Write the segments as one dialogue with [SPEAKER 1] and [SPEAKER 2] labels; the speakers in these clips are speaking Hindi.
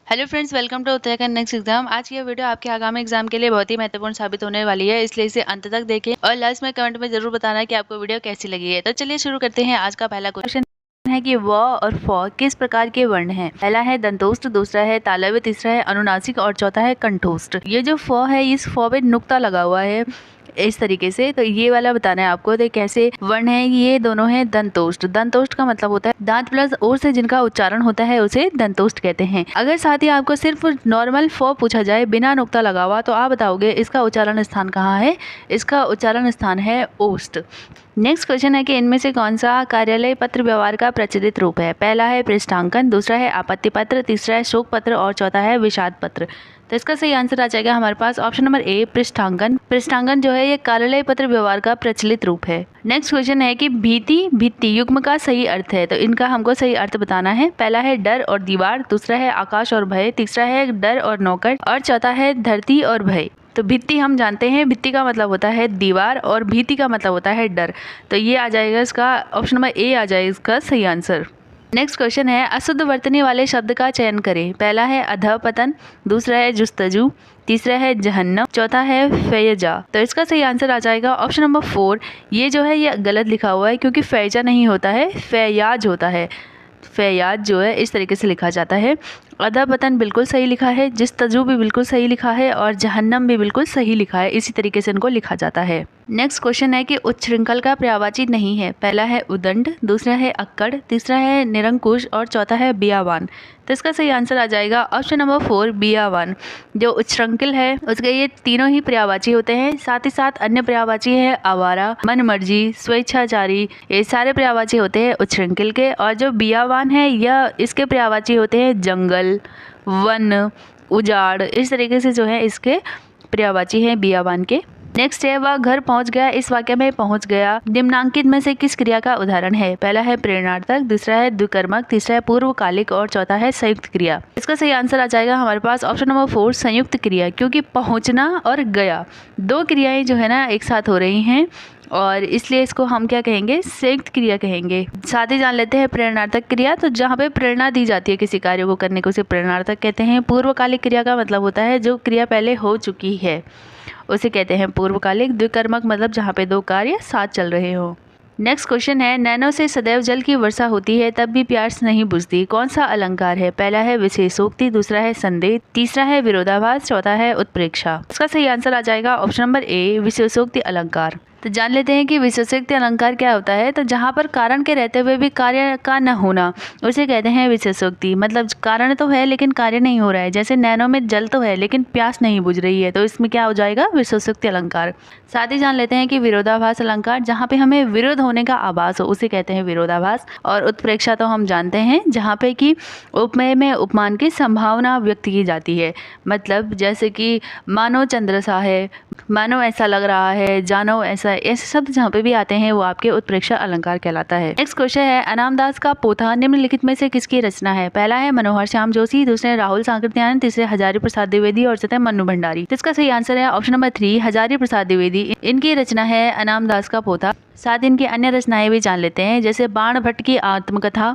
[SPEAKER 1] Hello friends, welcome to Uttarakhand next exam. आज की ये वीडियो आपके आगामी एग्जाम के लिए बहुत ही महत्वपूर्ण साबित होने वाली है, इसलिए इसे अंत तक देखें और लास्ट में कमेंट में जरूर बताना कि आपको वीडियो कैसी लगी है। तो चलिए शुरू करते हैं। आज का पहला क्वेश्चन है कि व और फ किस प्रकार के वर्ण हैं। पहला है दंतोष्ठ, दूसरा है तालव्य, तीसरा है अनुनासिक और चौथा है कंठोष्ठ। ये जो फ है, इस फ पे नुक्ता लगा हुआ है इस तरीके से, तो ये वाला बताना है आपको। तो कैसे वर्ण है, ये दोनों है दंतोष्ठ। दंतोष्ठ का मतलब होता है दांत प्लस ओर से जिनका उच्चारण होता है उसे दंतोष्ठ कहते हैं। अगर साथ ही आपको सिर्फ नॉर्मल फ पूछा जाए बिना नुक्ता लगा हुआ, तो आप बताओगे इसका उच्चारण स्थान कहाँ है। इसका उच्चारण स्थान है ओष्ठ। नेक्स्ट क्वेश्चन है कि इनमें से कौन सा कार्यालय पत्र व्यवहार का प्रचलित रूप है। पहला है पृष्ठांकन, दूसरा है आपत्ति पत्र, तीसरा है शोक पत्र और चौथा है विषाद पत्र। तो इसका सही आंसर आ जाएगा हमारे पास ऑप्शन नंबर ए, पृष्ठांकन। पृष्ठांकन जो है ये कार्यालय पत्र व्यवहार का प्रचलित रूप है। नेक्स्ट क्वेश्चन है कि भीति भित्ति युग्म का सही अर्थ है, तो इनका हमको सही अर्थ बताना है। पहला है डर और दीवार, दूसरा है आकाश और भय, तीसरा है डर और नौकर और चौथा है धरती और भय। तो भित्ति हम जानते हैं, भित्ति का मतलब होता है दीवार और भीति का मतलब होता है डर। तो ये आ जाएगा इसका ऑप्शन नंबर ए आ जाएगा इसका सही आंसर। नेक्स्ट क्वेश्चन है अशुद्ध वर्तनी वाले शब्द का चयन करें। पहला है अधःपतन, दूसरा है जुस्तजू, तीसरा है जहन्नम, चौथा है फैजा। तो इसका सही आंसर आ जाएगा ऑप्शन नंबर 4। ये जो है ये गलत लिखा हुआ है, क्योंकि फैजा नहीं होता है, फैयाज होता है। फैयाज जो है इस तरीके से लिखा जाता है। अधःपतन बिल्कुल सही लिखा है, जुस्तजू भी बिल्कुल सही लिखा है और जहन्नम भी बिल्कुल सही लिखा है। इसी तरीके से इनको लिखा जाता है। नेक्स्ट क्वेश्चन है कि उच्छृंखल का पर्यायवाची नहीं है। पहला है उदंड, दूसरा है अक्कड़, तीसरा है निरंकुश और चौथा है बियावान। तो इसका सही आंसर आ जाएगा ऑप्शन नंबर 4, बियावान। जो उच्छृंखल है उसके ये तीनों ही पर्यायवाची होते हैं। साथ ही साथ अन्य पर्यायवाची है आवारा, मनमर्जी, स्वेच्छाचारी। ये सारे पर्यायवाची होते हैं उच्छृंखल के। और जो बियावान है यह इसके पर्यायवाची होते हैं जंगल, वन, उजाड़। इस तरीके से जो है इसके पर्यायवाची हैं बियावान के। नेक्स्ट है वह घर पहुंच गया, इस वाक्य में पहुंच गया निम्नांकित में से किस क्रिया का उदाहरण है। पहला है प्रेरणार्थक, दूसरा है द्विकर्मक, तीसरा है पूर्वकालिक और चौथा है संयुक्त क्रिया। इसका सही आंसर आ जाएगा हमारे पास ऑप्शन नंबर 4, संयुक्त क्रिया। क्योंकि पहुंचना और गया दो क्रियाएं जो है ना एक साथ हो रही हैं, और इसलिए इसको हम क्या कहेंगे, संयुक्त क्रिया कहेंगे। साथ ही जान लेते हैं प्रेरणार्थक क्रिया। तो जहाँ पे प्रेरणा दी जाती है किसी कार्य को करने को, उसे प्रेरणार्थक कहते हैं। पूर्वकालिक क्रिया का मतलब होता है जो क्रिया पहले हो चुकी है, उसे कहते हैं पूर्वकालिक। द्विकर्मक मतलब जहाँ पे दो कार्य साथ चल रहे हो। नेक्स्ट क्वेश्चन है नैनों से सदैव जल की वर्षा होती है तब भी प्यास नहीं बुझती, कौन सा अलंकार है। पहला है विशेषोक्ति, दूसरा है संदेह, तीसरा है विरोधाभास, चौथा है उत्प्रेक्षा। इसका सही आंसर आ जाएगा ऑप्शन नंबर ए, विशेषोक्ति अलंकार। तो जान लेते हैं कि विशेषोक्ति अलंकार क्या होता है। तो जहाँ पर कारण के रहते हुए भी कार्य का न होना, उसे कहते हैं विशेषोक्ति। मतलब कारण तो है लेकिन कार्य नहीं हो रहा है। जैसे नैनों में जल तो है लेकिन प्यास नहीं बुझ रही है, तो इसमें क्या हो जाएगा, विशेषोक्ति अलंकार। साथ ही जान लेते हैं कि विरोधाभास अलंकार, जहाँ पे हमें विरोध होने का आभास हो, उसे कहते हैं विरोधाभास। और उत्प्रेक्षा तो हम जानते हैं, जहाँ पे कि उपमेय में उपमान की संभावना व्यक्त की जाती है। मतलब जैसे कि मानो चंद्र सा है, मानो ऐसा लग रहा है, जानो ऐसा, ऐसे शब्द जहाँ पे भी आते हैं वो आपके उत्प्रेक्षा अलंकार कहलाता है। नेक्स्ट क्वेश्चन है अनामदास का पोथा निम्नलिखित में से किसकी रचना है। पहला है मनोहर श्याम जोशी, दूसरे राहुल सांकृत्यायन, तीसरे हजारी प्रसाद द्विवेदी और चौथे मन्नू भंडारी। इसका सही आंसर है ऑप्शन नंबर 3, हजारी प्रसाद द्विवेदी। इनकी रचना है अनामदास का पोथा। साथ इनकी अन्य रचनाएं भी जान लेते हैं, जैसे बाण भट्ट की आत्मकथा,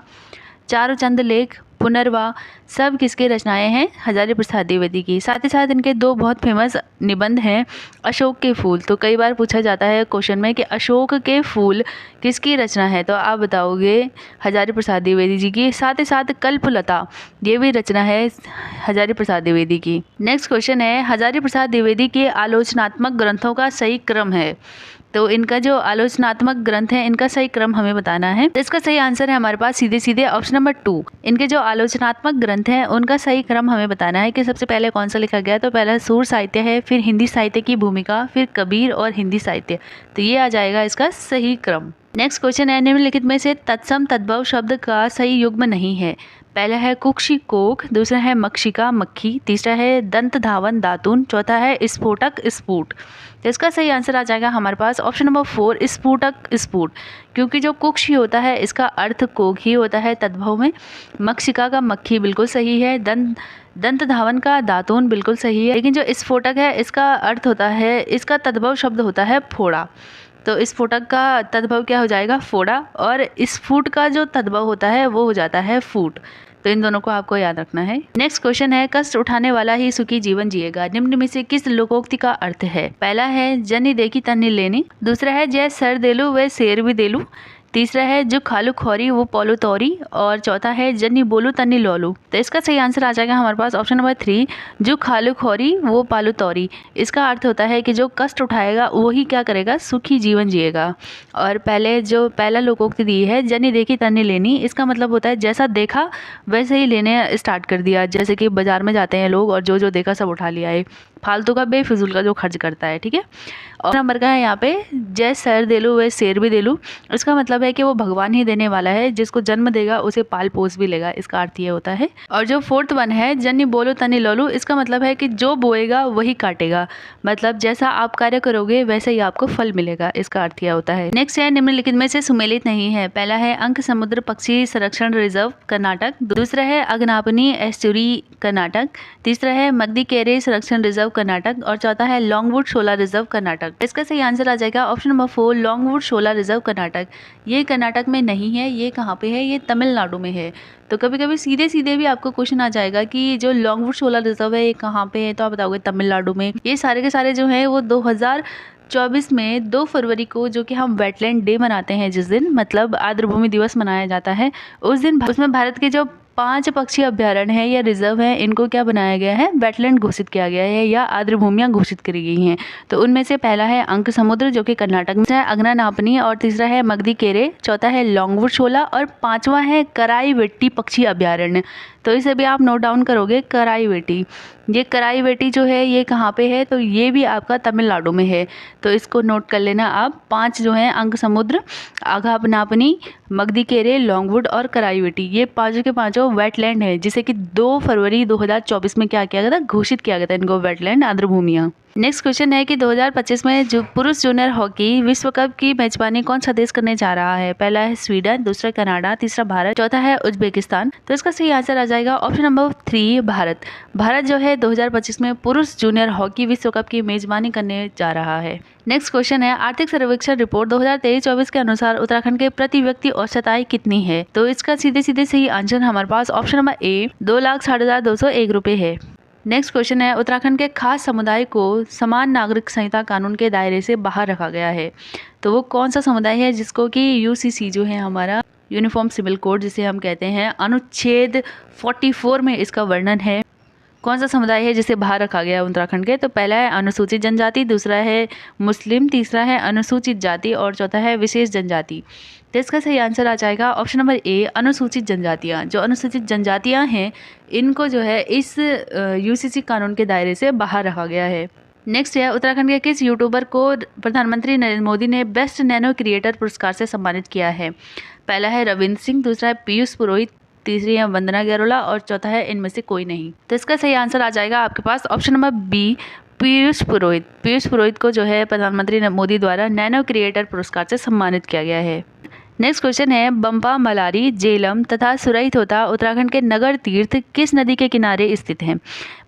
[SPEAKER 1] चारुचंद लेख, पुनर्वा, सब किसकी रचनाएं हैं, हजारी प्रसाद द्विवेदी की। साथ ही साथ इनके दो बहुत फेमस निबंध हैं, अशोक के फूल। तो कई बार पूछा जाता है क्वेश्चन में कि अशोक के फूल किसकी रचना है, तो आप बताओगे हजारी प्रसाद द्विवेदी जी की। साथ ही साथ कल्पलता, ये भी रचना है हजारी प्रसाद द्विवेदी की। नेक्स्ट क्वेश्चन है हजारी प्रसाद द्विवेदी के आलोचनात्मक ग्रंथों का सही क्रम है। तो इनका जो आलोचनात्मक ग्रंथ है इनका सही क्रम हमें बताना है। तो इसका सही आंसर है हमारे पास सीधे सीधे ऑप्शन नंबर 2। इनके जो आलोचनात्मक ग्रंथ हैं उनका सही क्रम हमें बताना है कि सबसे पहले कौन सा लिखा गया। तो पहला सूर साहित्य है, फिर हिंदी साहित्य की भूमिका, फिर कबीर और हिंदी साहित्य। तो ये आ जाएगा इसका सही क्रम। नेक्स्ट क्वेश्चन है निम्नलिखित में से तत्सम तद्भव शब्द का सही युग्म नहीं है। पहला है कुक्षी कोक, दूसरा है मक्षिका मक्खी, तीसरा है दंत धावन दातुन, चौथा है स्फोटक स्फुट। तो इसका सही आंसर आ जाएगा हमारे पास ऑप्शन नंबर 4, स्फुटक स्फुट। क्योंकि जो कुक्षी होता है इसका अर्थ कोक ही होता है तद्भव में। मक्षिका का मक्खी बिल्कुल सही है। दंत धावन का दातुन बिल्कुल सही है। लेकिन जो स्फोटक है इसका अर्थ होता है, इसका तद्भव शब्द होता है फोड़ा। तो स्फोटक का तद्भव क्या हो जाएगा, फोड़ा। और स्फुट का जो तद्भव होता है वो हो जाता है फूट। तो इन दोनों को आपको याद रखना है। नेक्स्ट क्वेश्चन है, कष्ट उठाने वाला ही सुखी जीवन जिएगा, निम्न में से किस लोकोक्ति का अर्थ है? पहला है जनी देखी तन्नी लेनी, दूसरा है जय सर देलू वे शेर भी देलू, तीसरा है जो खालू खोरी वो पोलू तोरी, और चौथा है जन्नी बोलू तन्नी लोलू। तो इसका सही आंसर आ जाएगा हमारे पास ऑप्शन नंबर 3, जो खालू खोरी वो पालू तोरी। इसका अर्थ होता है कि जो कष्ट उठाएगा वही क्या करेगा, सुखी जीवन जिएगा। और पहला लोकोक्ति दी है जन्नी देखी तन्नी लेनी, इसका मतलब होता है जैसा देखा वैसे ही लेने स्टार्ट कर दिया। जैसे कि बाजार में जाते हैं लोग और जो जो देखा सब उठा लिया है, फालतू का बेफिजूल का जो खर्च करता है। ठीक है। और नंबर का है यहाँ पे जय सर देलू वे शेर भी देलू, इसका मतलब है कि वो भगवान ही देने वाला है, जिसको जन्म देगा उसे पाल पोस भी लेगा, इसका अर्थ ये होता है। और जो फोर्थ वन है जन्नी बोलो तन्नी लोलू, इसका मतलब है कि जो बोएगा वही काटेगा, मतलब जैसा आप कार्य करोगे वैसे ही आपको फल मिलेगा, इसका अर्थ यह होता है। नेक्स्ट है निम्नलिखित में से सुमेलित नहीं है। पहला है अंक समुद्र पक्षी संरक्षण रिजर्व कर्नाटक, दूसरा है अगनापनी एस्टुरी कर्नाटक, तीसरा है मगदी-केरे संरक्षण रिजर्व कर्नाटक, और चौथा है लॉन्गवुड शोला रिजर्व कर्नाटक। इसका सही आंसर आ जाएगा ऑप्शन नंबर 4, लॉन्गवुड शोला रिजर्व कर्नाटक। ये कर्नाटक में नहीं है, ये कहाँ पे है, ये तमिलनाडु में है। तो कभी कभी सीधे सीधे भी आपको क्वेश्चन आ जाएगा कि जो लॉन्गवुड शोला रिजर्व है ये कहाँ पे है, तो आप बताओगे तमिलनाडु में। ये सारे के सारे जो है वो 2024 में 2 फरवरी को, जो कि हम वेटलैंड डे मनाते हैं जिस दिन, मतलब आर्द्रभूमि दिवस मनाया जाता है उस दिन, उसमें भारत के जो 5 पक्षी अभ्यारण्य है या रिजर्व है, इनको क्या बनाया गया है, वेटलैंड घोषित किया गया है या आर्द्रभूमियां घोषित करी गई हैं। तो उनमें से पहला है अंक समुद्र जो कि कर्नाटक में है, अगनानापनी, और तीसरा है मगदी-केरे, चौथा है लॉन्गवुड शोला, और पांचवा है कराईवेट्टी पक्षी अभ्यारण्य। तो इसे भी आप नोट डाउन करोगे, कराईवेट्टी। ये कराईवेट्टी जो है ये कहाँ पे है, तो ये भी आपका तमिलनाडु में है, तो इसको नोट कर लेना आप। 5 जो हैं अंक समुद्र, अगनापनी, मगदी-केरे, लॉन्गवुड और कराईवेट्टी, ये पांचों के पांचों वेटलैंड है, जिसे कि 2 फरवरी 2024 में क्या किया गया था, घोषित किया गया था इनको वेटलैंड आर्द्रभूमियां। नेक्स्ट क्वेश्चन है कि 2025 में जो पुरुष जूनियर हॉकी विश्व कप की मेजबानी कौन सा देश करने जा रहा है? पहला है स्वीडन, दूसरा कनाडा, तीसरा भारत, चौथा है उज्बेकिस्तान। तो इसका सही आंसर आ जाएगा ऑप्शन नंबर 3, भारत। भारत जो है 2025 में पुरुष जूनियर हॉकी विश्व कप की मेजबानी करने जा रहा है। नेक्स्ट क्वेश्चन है आर्थिक सर्वेक्षण रिपोर्ट 2023-24 के अनुसार उत्तराखंड के प्रति व्यक्ति औसत आय कितनी है? तो इसका सीधे सीधे सही आंसर हमारे पास ऑप्शन नंबर ए 2,60,201 रुपये है। नेक्स्ट क्वेश्चन है उत्तराखंड के खास समुदाय को समान नागरिक संहिता कानून के दायरे से बाहर रखा गया है। तो वो कौन सा समुदाय है जिसको कि यूसीसी जो है हमारा यूनिफॉर्म सिविल कोड जिसे हम कहते हैं, अनुच्छेद 44 में इसका वर्णन है। कौन सा समुदाय है जिसे बाहर रखा गया उत्तराखंड के? तो पहला है अनुसूचित जनजाति, दूसरा है मुस्लिम, तीसरा है अनुसूचित जाति और चौथा है विशेष जनजाति। तो इसका सही आंसर आ जाएगा ऑप्शन नंबर ए, अनुसूचित जनजातियाँ। जो अनुसूचित जनजातियाँ हैं इनको जो है इस यूसीसी कानून के दायरे से बाहर रखा गया है। नेक्स्ट है उत्तराखंड के किस यूट्यूबर को प्रधानमंत्री नरेंद्र मोदी ने बेस्ट नैनो क्रिएटर पुरस्कार से सम्मानित किया है? पहला है रविंद्र सिंह, दूसरा है पीयूष पुरोहित, तीसरी है वंदना गैरोला और चौथा है इनमें से कोई नहीं। तो इसका सही आंसर आ जाएगा आपके पास ऑप्शन नंबर बी, पीयूष पुरोहित। पीयूष पुरोहित को जो है प्रधानमंत्री मोदी द्वारा नैनो क्रिएटर पुरस्कार से सम्मानित किया गया है। नेक्स्ट क्वेश्चन है बम्पा, मलारी, जेलम तथा सुरई तोता उत्तराखंड के नगर तीर्थ किस नदी के किनारे स्थित हैं?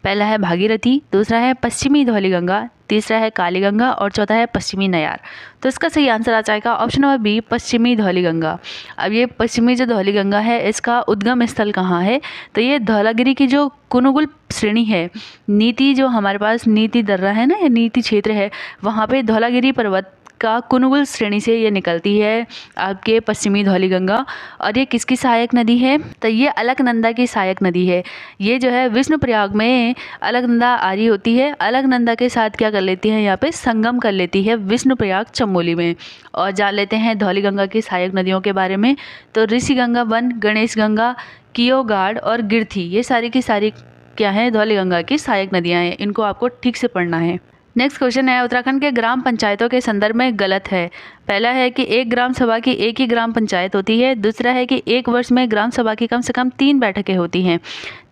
[SPEAKER 1] पहला है भागीरथी, दूसरा है पश्चिमी धौलीगंगा, तीसरा है कालीगंगा और चौथा है पश्चिमी नयार। तो इसका सही आंसर आ जाएगा ऑप्शन नंबर बी, पश्चिमी धौलीगंगा। अब ये पश्चिमी जो धौलीगंगा है इसका उद्गम स्थल कहाँ है? तो ये धौलागिरी की जो कुनुगुल श्रेणी है, नीति जो हमारे पास नीति दर्रा है ना, ये नीति क्षेत्र है, वहाँ पे धौलागिरी पर्वत का कुनुगुल श्रेणी से ये निकलती है आपके पश्चिमी धौलीगंगा। और ये किसकी सहायक नदी है? तो ये अलकनंदा की सहायक नदी है। ये जो है विष्णुप्रयाग में अलकनंदा आ रही होती है, अलकनंदा के साथ क्या कर लेती है, यहाँ पे संगम कर लेती है विष्णुप्रयाग चमोली में। और जान लेते हैं धौलीगंगा की सहायक नदियों के बारे में। तो ऋषिगंगा वन, गणेश गंगा, कियोगाड़ और गिरथी, ये सारी की सारी क्या है, धौलीगंगा की सहायक नदियाँ हैं। इनको आपको ठीक से पढ़ना है। नेक्स्ट क्वेश्चन है उत्तराखंड के ग्राम पंचायतों के संदर्भ में गलत है। पहला है कि एक ग्राम सभा की एक ही ग्राम पंचायत होती है, दूसरा है कि एक वर्ष में ग्राम सभा की कम से कम 3 बैठकें होती हैं,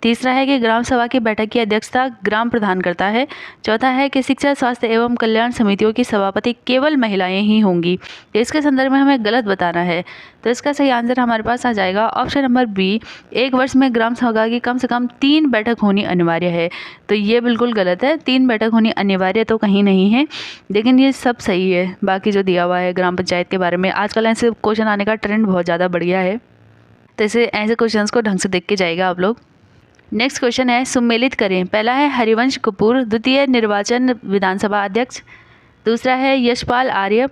[SPEAKER 1] तीसरा है कि ग्राम सभा की बैठक की अध्यक्षता ग्राम प्रधान करता है, चौथा है कि शिक्षा, स्वास्थ्य एवं कल्याण समितियों की सभापति केवल महिलाएं ही होंगी। तो इसके संदर्भ में हमें गलत बताना है। तो इसका सही आंसर हमारे पास आ जाएगा ऑप्शन नंबर बी, एक वर्ष में ग्राम सभा की कम से कम 3 बैठक होनी अनिवार्य है। तो ये बिल्कुल गलत है, 3 बैठक होनी अनिवार्य तो कहीं नहीं है, लेकिन ये सब सही है। बाकी जो दिया हुआ है ग्राम पंचायत के बारे में, आजकल ऐसे क्वेश्चन आने का ट्रेंड बहुत ज़्यादा बढ़ गया है। तो ऐसे क्वेश्चंस को ढंग से देख के जाएगा आप लोग। नेक्स्ट क्वेश्चन है सुमेलित करें। पहला है हरिवंश कपूर, द्वितीय निर्वाचन विधानसभा अध्यक्ष, दूसरा है यशपाल आर्य,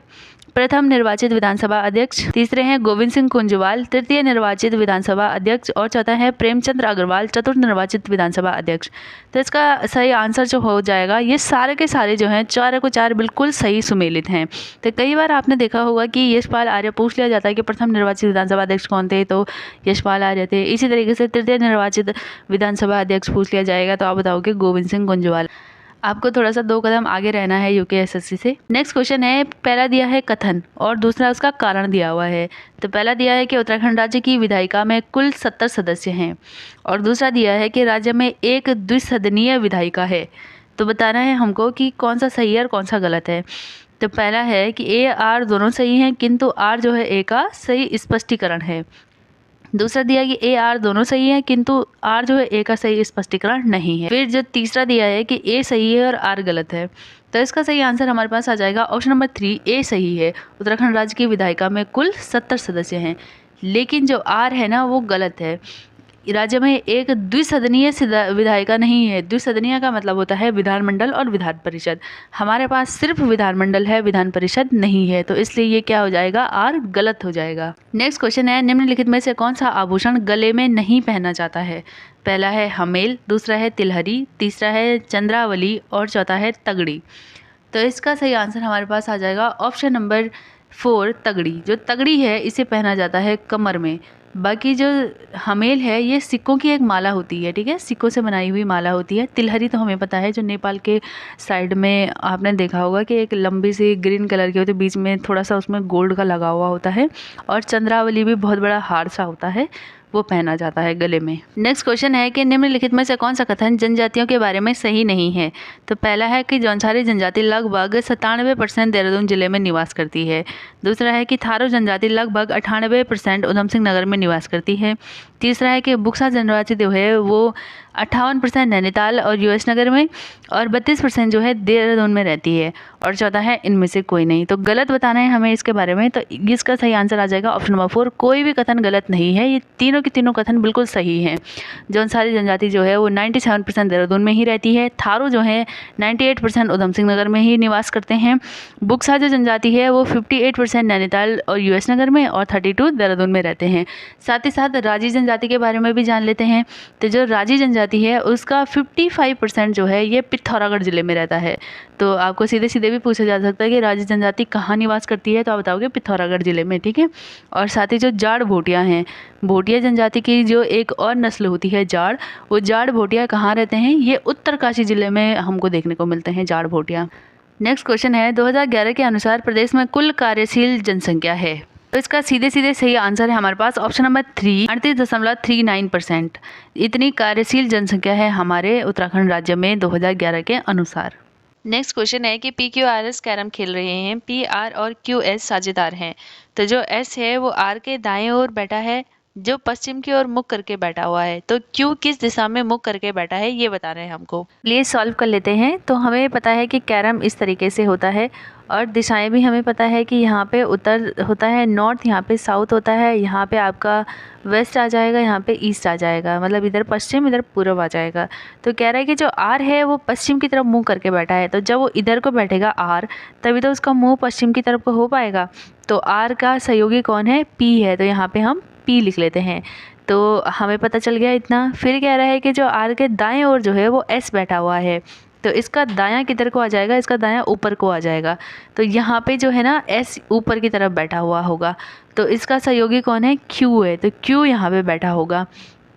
[SPEAKER 1] प्रथम निर्वाचित विधानसभा अध्यक्ष, तीसरे हैं गोविंद सिंह कुंजवाल, तृतीय निर्वाचित विधानसभा अध्यक्ष, और चौथा है प्रेमचंद्र अग्रवाल, चतुर्थ निर्वाचित विधानसभा अध्यक्ष। तो इसका सही आंसर जो हो जाएगा, ये सारे के सारे जो हैं चारों को चार बिल्कुल सही सुमेलित हैं। तो कई बार आपने देखा होगा कि यशपाल आर्य पूछ लिया जाता है कि प्रथम निर्वाचित विधानसभा अध्यक्ष कौन थे, तो यशपाल आर्य थे। इसी तरीके से तृतीय निर्वाचित विधानसभा अध्यक्ष पूछ लिया जाएगा तो आप बताओगे गोविंद सिंह कुंजवाल। आपको थोड़ा सा 2 कदम आगे रहना है यूकेएसएससी से। नेक्स्ट क्वेश्चन है, पहला दिया है कथन और दूसरा उसका कारण दिया हुआ है। तो पहला दिया है कि उत्तराखंड राज्य की विधायिका में कुल 70 सदस्य हैं, और दूसरा दिया है कि राज्य में एक द्विसदनीय विधायिका है। तो बताना है हमको कि कौन सा सही है और कौन सा गलत है। तो पहला है कि ए आर दोनों सही हैं, किंतु आर जो है ए का सही स्पष्टीकरण है। दूसरा दिया कि ए आर दोनों सही है, किंतु आर जो है ए का सही स्पष्टीकरण नहीं है। फिर जो तीसरा दिया है कि ए सही है और आर गलत है। तो इसका सही आंसर हमारे पास आ जाएगा ऑप्शन नंबर 3, ए सही है। उत्तराखंड राज्य की विधायिका में कुल 70 सदस्य हैं, लेकिन जो आर है ना वो गलत है। राज्य में एक द्विसदनीय विधायिका नहीं है। द्विसदनीय का मतलब होता है विधानमंडल और विधान परिषद। हमारे पास सिर्फ विधानमंडल है, विधान परिषद नहीं है, तो इसलिए ये क्या हो जाएगा, आर गलत हो जाएगा। नेक्स्ट क्वेश्चन है, निम्नलिखित में से कौन सा आभूषण गले में नहीं पहना जाता है। पहला है हमेल, दूसरा है तिलहरी, तीसरा है चंद्रावली और चौथा है तगड़ी। तो इसका सही आंसर हमारे पास आ जाएगा ऑप्शन नंबर 4, तगड़ी। जो तगड़ी है इसे पहना जाता है कमर में। बाकी जो हमेल है ये सिक्कों की एक माला होती है, ठीक है, सिक्कों से बनाई हुई माला होती है। तिलहरी तो हमें पता है, जो नेपाल के साइड में आपने देखा होगा कि एक लंबी सी ग्रीन कलर की होती है, बीच में थोड़ा सा उसमें गोल्ड का लगा हुआ होता है। और चंद्रावली भी बहुत बड़ा हार सा होता है, वो पहना जाता है गले में। नेक्स्ट क्वेश्चन है कि निम्नलिखित में से कौन सा कथन जनजातियों के बारे में सही नहीं है। तो पहला है कि जौनसारी जनजाति लगभग 97% देहरादून जिले में निवास करती है। दूसरा है कि थारू जनजाति लगभग 98% उधम सिंह नगर में निवास करती है। तीसरा है कि बुक्सा जनजाति जो है वो 58% नैनीताल और यूएस नगर में, और 32% जो है देहरादून में रहती है। और चौथा है इनमें से कोई नहीं। तो गलत बताना है हमें इसके बारे में, तो इसका सही आंसर आ जाएगा ऑप्शन नंबर 4, कोई भी कथन गलत नहीं है। ये तीनों के तीनों कथन बिल्कुल सही हैं। जौनसारी जनजाति जो है वो 97% देहरादून में ही रहती है। थारू जो है 98% उधम सिंह नगर में ही निवास करते हैं। बुक्सा जो जनजाति है वो 58% नैनीताल और यूएस नगर में, और 32 देहरादून में रहते हैं। साथ ही साथ राजी जनजाति के बारे में भी जान लेते हैं। तो जो राजी जनजाति है उसका 55% जो है ये पिथौरागढ़ जिले में रहता है। तो आपको सीधे सीधे भी पूछा जा सकता है कि राजी जनजाति कहाँ निवास करती है, तो आप बताओगे पिथौरागढ़ जिले में, ठीक है। और साथ ही जो जाड़ भोटिया हैं, भोटिया जनजाति की जो एक और नस्ल होती है जाड़, वो जाड़ भोटिया कहाँ रहते हैं, ये उत्तरकाशी जिले में हमको देखने को मिलते हैं जाड़ भोटिया। नेक्स्ट क्वेश्चन है, 2011 के अनुसार प्रदेश में कुल कार्यशील जनसंख्या है। तो इसका सीधे सीधे सही आंसर है हमारे पास ऑप्शन नंबर 3, 38.39%। इतनी कार्यशील जनसंख्या है हमारे उत्तराखंड राज्य में 2011 के अनुसार। नेक्स्ट क्वेश्चन है कि PQRS कैरम खेल रहे हैं, PR और QS साझेदार हैं। तो जो S है वो R के दाएं ओर बैठा है, जो पश्चिम की ओर मुख करके बैठा हुआ है। तो Q किस दिशा में मुख करके बैठा है ये बता रहे हैं हमको। प्लीज सॉल्व कर लेते हैं। तो हमें पता है कि कैरम इस तरीके से होता है, और दिशाएं भी हमें पता है कि यहाँ पे उत्तर होता है नॉर्थ, यहाँ पे साउथ होता है, यहाँ पे आपका वेस्ट आ जाएगा, यहाँ पे ईस्ट आ जाएगा, मतलब इधर पश्चिम इधर पूर्व आ जाएगा। तो कह रहा है कि जो आर है वो पश्चिम की तरफ मुंह करके बैठा है, तो जब वो इधर को बैठेगा आर, तभी तो उसका मुंह पश्चिम की तरफ को हो पाएगा। तो आर का सहयोगी कौन है, पी है, तो यहाँ पे हम पी लिख लेते हैं। तो हमें पता चल गया इतना। फिर कह रहा है कि जो आर के दाएं ओर जो है वो एस बैठा हुआ है, तो इसका दायां किधर को आ जाएगा, इसका दायां ऊपर को आ जाएगा। तो यहाँ पे जो है ना एस ऊपर की तरफ बैठा हुआ होगा, तो इसका सहयोगी कौन है, क्यू है, तो क्यू यहाँ पे बैठा होगा।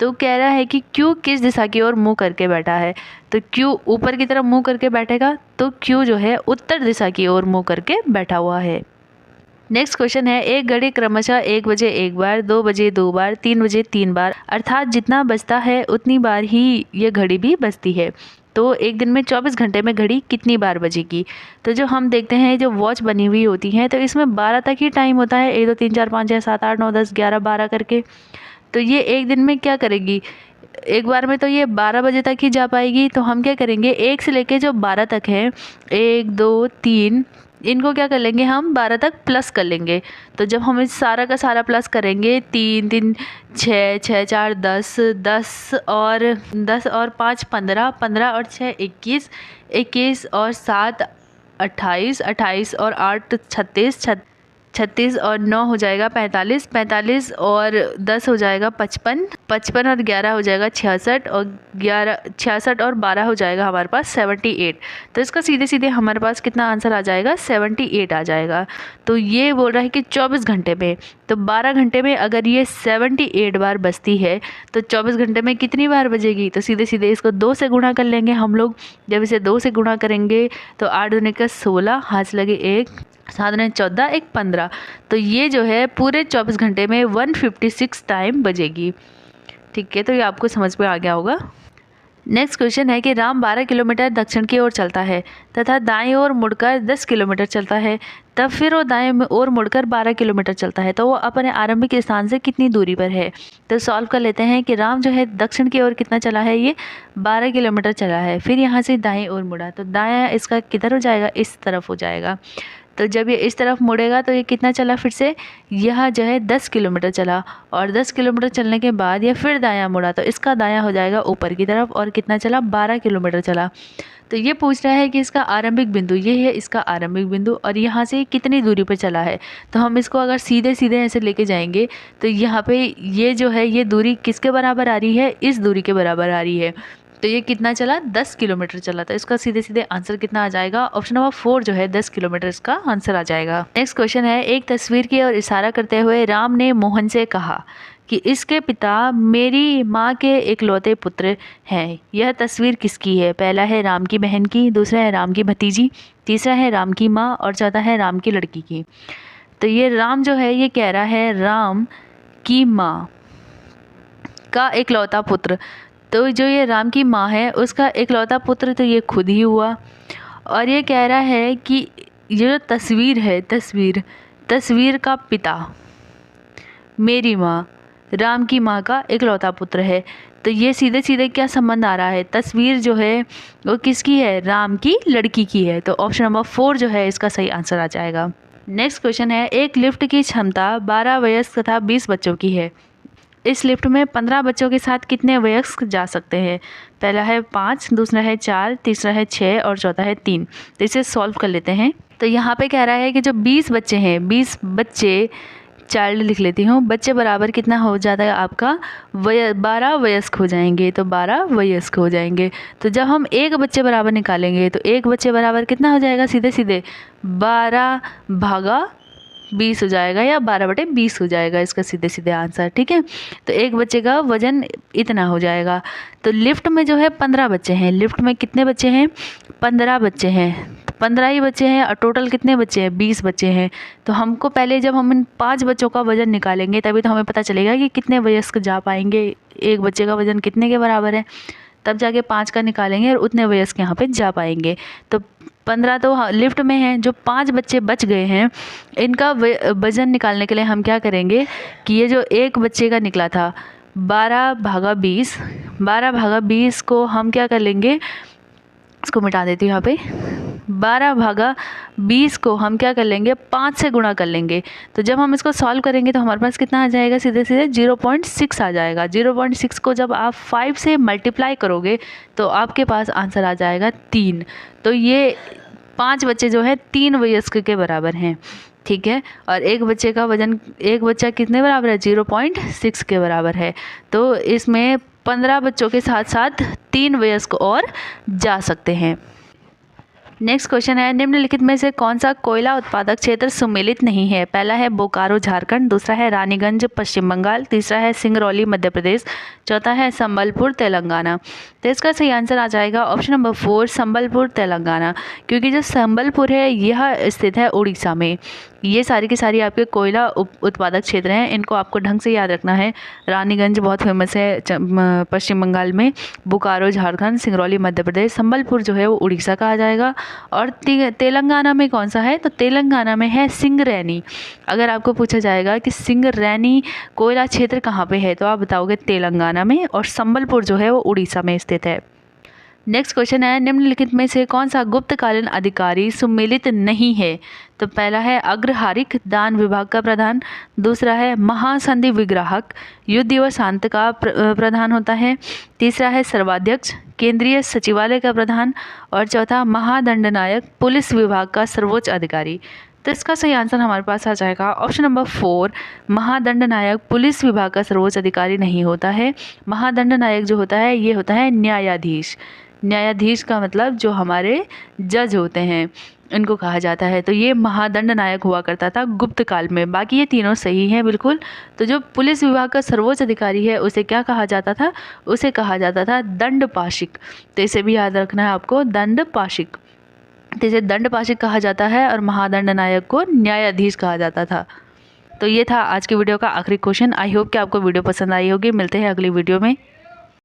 [SPEAKER 1] तो कह रहा है कि क्यू किस दिशा की ओर मुंह करके बैठा है, तो क्यू ऊपर की तरफ मुंह करके बैठेगा, तो क्यू जो है उत्तर दिशा की ओर मुंह करके बैठा हुआ है। नेक्स्ट क्वेश्चन है, एक घड़ी क्रमशः 1 बजे एक बार, 2 बजे 2 बार, 3 बजे 3 बार, अर्थात जितना बजता है उतनी बार ही ये घड़ी भी बजती है। तो एक दिन में 24 घंटे में घड़ी कितनी बार बजेगी। तो जो हम देखते हैं जो वॉच बनी हुई होती है, तो इसमें 12 तक ही टाइम होता है, 1 2 3 4 5 6 7 8 9 10 11 12 करके। तो ये एक दिन में क्या करेगी, एक बार में तो ये 12 बजे तक ही जा पाएगी। तो हम क्या करेंगे, 1 से लेके जो 12 तक है, 1 2 3 इनको क्या कर लेंगे हम 12 तक प्लस कर लेंगे। तो जब हम इस सारा का सारा प्लस करेंगे 3 3 6 6 4 10 10 और 5 15 15 और 6 21 21 और 7 28 28 और 8 36 36 और 9 हो जाएगा 45 45 और 10 हो जाएगा 55 55 और 11 हो जाएगा 66 और 66 और 12 हो जाएगा हमारे पास 78। तो इसका सीधे सीधे हमारे पास कितना आंसर आ जाएगा 78 आ जाएगा। तो ये बोल रहा है कि 24 घंटे में, तो 12 घंटे में अगर ये 78 बार बजती है तो 24 घंटे में कितनी बार बजेगी? तो सीधे सीधे इसको 2 से गुणा कर लेंगे हम लोग। जब इसे 2 से गुणा करेंगे तो 8 दूनी का 16, हाथ से लगे 1, 7 दूनी 14, 1 15। तो ये जो है पूरे 24 घंटे में 156 टाइम बजेगी। ठीक है, तो ये आपको समझ में आ गया होगा। नेक्स्ट क्वेश्चन है कि राम 12 किलोमीटर दक्षिण की ओर चलता है तथा दाएं ओर मुड़कर 10 किलोमीटर चलता है, तब फिर वो दाएं ओर मुड़कर 12 किलोमीटर चलता है, तो वो अपने आरंभिक स्थान से कितनी दूरी पर है? तो सॉल्व कर लेते हैं कि राम जो है दक्षिण की ओर कितना चला है, ये 12 किलोमीटर चला है। फिर यहाँ से दाएं ओर मुड़ा, तो दायां इसका किधर हो जाएगा? इस तरफ हो जाएगा। तो जब ये इस तरफ मुड़ेगा तो ये कितना चला? फिर से यह जो है 10 किलोमीटर चला, और 10 किलोमीटर चलने के बाद ये फिर दायां मुड़ा, तो इसका दायां हो जाएगा ऊपर की तरफ, और कितना चला? 12 किलोमीटर चला। तो ये पूछ रहा है कि इसका आरंभिक बिंदु, ये है इसका आरंभिक बिंदु, और यहाँ से कितनी दूरी पर चला है। तो हम इसको अगर सीधे सीधे ऐसे लेके जाएंगे तो यहाँ पे ये जो है ये दूरी किसके बराबर आ रही है? इस दूरी के बराबर आ रही है। तो ये कितना चला? 10 किलोमीटर चला। तो इसका सीधे सीधे आंसर कितना आ जाएगा? ऑप्शन नंबर 4 जो है 10 किलोमीटर इसका आंसर आ जाएगा। नेक्स्ट क्वेश्चन है, एक तस्वीर की ओर इशारा करते हुए राम ने मोहन से कहा कि इसके पिता मेरी माँ के इकलौते पुत्र हैं। यह तस्वीर किसकी है? पहला है राम की बहन की, दूसरा है राम की भतीजी, तीसरा है राम की माँ, और चौथा है राम की लड़की की। तो ये राम जो है ये कह रहा है राम की माँ का इकलौता पुत्र। तो जो ये राम की माँ है उसका इकलौता पुत्र तो ये खुद ही हुआ, और ये कह रहा है कि ये जो तस्वीर है, तस्वीर का पिता मेरी माँ, राम की माँ का इकलौता पुत्र है। तो ये सीधे सीधे क्या संबंध आ रहा है? तस्वीर जो है वो किसकी है? राम की लड़की की है। तो ऑप्शन नंबर 4 जो है इसका सही आंसर आ जाएगा। नेक्स्ट क्वेश्चन है, एक लिफ्ट की क्षमता 12 वयस्क तथा 20 बच्चों की है। इस लिफ्ट में 15 बच्चों के साथ कितने वयस्क जा सकते हैं? पहला है 5, दूसरा है 4, तीसरा है 6 और चौथा है 3। तो इसे सॉल्व कर लेते हैं। तो यहाँ पे कह रहा है कि जो 20 बच्चे हैं, 20 बच्चे, चाइल्ड लिख लेती हूँ, बच्चे बराबर कितना हो जाता है आपका? 12 वयस्क हो जाएंगे। तो 12 वयस्क हो जाएंगे। तो जब हम एक बच्चे बराबर निकालेंगे तो एक बच्चे बराबर कितना हो जाएगा? सीधे सीधे 12 भागा 20 हो जाएगा, या 12/20 हो जाएगा इसका सीधे सीधे आंसर। ठीक है, तो एक बच्चे का वजन इतना हो जाएगा। तो लिफ्ट में जो है 15 बच्चे हैं। लिफ्ट में कितने बच्चे हैं? 15 बच्चे हैं। 15 ही बच्चे हैं, और टोटल कितने बच्चे हैं? 20 बच्चे हैं। तो हमको पहले जब हम इन 5 बच्चों का वजन निकालेंगे तभी तो हमें पता चलेगा कि कितने वयस्क जा पाएंगे, एक बच्चे का वजन कितने के बराबर है, तब जाके 5 का निकालेंगे और उतने वयस्क यहाँ पे जा पाएंगे। तो 15 तो लिफ्ट में हैं, जो 5 बच्चे बच गए हैं इनका वजन निकालने के लिए हम क्या करेंगे कि ये जो एक बच्चे का निकला था 12 भागा 20 को हम क्या कर लेंगे, इसको मिटा देती हूँ यहाँ पे, 12 भागा 20 को हम क्या कर लेंगे? 5 से गुणा कर लेंगे। तो जब हम इसको सॉल्व करेंगे तो हमारे पास कितना आ जाएगा? सीधे सीधे 0.6 आ जाएगा। 0.6 को जब आप 5 से मल्टीप्लाई करोगे तो आपके पास आंसर आ जाएगा 3। तो ये 5 बच्चे जो है 3 वयस्क के बराबर हैं। ठीक है, और एक बच्चे का वजन, एक बच्चा कितने बराबर है? 0.6 के बराबर है। तो इसमें 15 बच्चों के साथ साथ 3 वयस्क और जा सकते हैं। नेक्स्ट क्वेश्चन है, निम्नलिखित में से कौन सा कोयला उत्पादक क्षेत्र सम्मिलित नहीं है? पहला है बोकारो झारखंड, दूसरा है रानीगंज पश्चिम बंगाल, तीसरा है सिंगरौली मध्य प्रदेश, चौथा है संबलपुर तेलंगाना। तो इसका सही आंसर आ जाएगा ऑप्शन नंबर 4 संबलपुर तेलंगाना, क्योंकि जो संबलपुर है यह स्थित है उड़ीसा में। ये सारी की सारी आपके कोयला उत्पादक क्षेत्र हैं, इनको आपको ढंग से याद रखना है। रानीगंज बहुत फेमस है पश्चिम बंगाल में, बोकारो झारखंड, सिंगरौली मध्य प्रदेश, संबलपुर जो है वो उड़ीसा का आ जाएगा। और तेलंगाना में कौन सा है? तो तेलंगाना में है सिंगरैनी। अगर आपको पूछा जाएगा कि सिंगरैनी कोयला क्षेत्र कहाँ पे है तो आप बताओगे तेलंगाना में, और संबलपुर जो है वो उड़ीसा में स्थित है। नेक्स्ट क्वेश्चन है, निम्नलिखित में से कौन सा गुप्तकालीन अधिकारी सुमेलित नहीं है? तो पहला है अग्रहारिक, दान विभाग का प्रधान। दूसरा है महासंधि विग्राहक, युद्ध व शांत का प्रधान होता है। तीसरा है सर्वाध्यक्ष, केंद्रीय सचिवालय का प्रधान। और चौथा महादंडनायक, पुलिस विभाग का सर्वोच्च अधिकारी। तो इसका सही आंसर हमारे पास आ जाएगा ऑप्शन नंबर 4, महादंडनायक पुलिस विभाग का सर्वोच्च अधिकारी नहीं होता है। महादंडनायक जो होता है ये होता है न्यायाधीश। न्यायाधीश का मतलब जो हमारे जज होते हैं इनको कहा जाता है। तो ये महादंड नायक हुआ करता था गुप्त काल में। बाकी ये तीनों सही हैं बिल्कुल। तो जो पुलिस विभाग का सर्वोच्च अधिकारी है उसे क्या कहा जाता था? उसे कहा जाता था दंडपाशिक। तो इसे भी याद रखना है आपको, दंडपाशिक। तो इसे दंडपाशिक कहा जाता है और महादंड नायक को न्यायाधीश कहा जाता था। तो ये था आज की वीडियो का आखिरी क्वेश्चन। आई होप कि आपको वीडियो पसंद आई होगी। मिलते हैं अगली वीडियो में।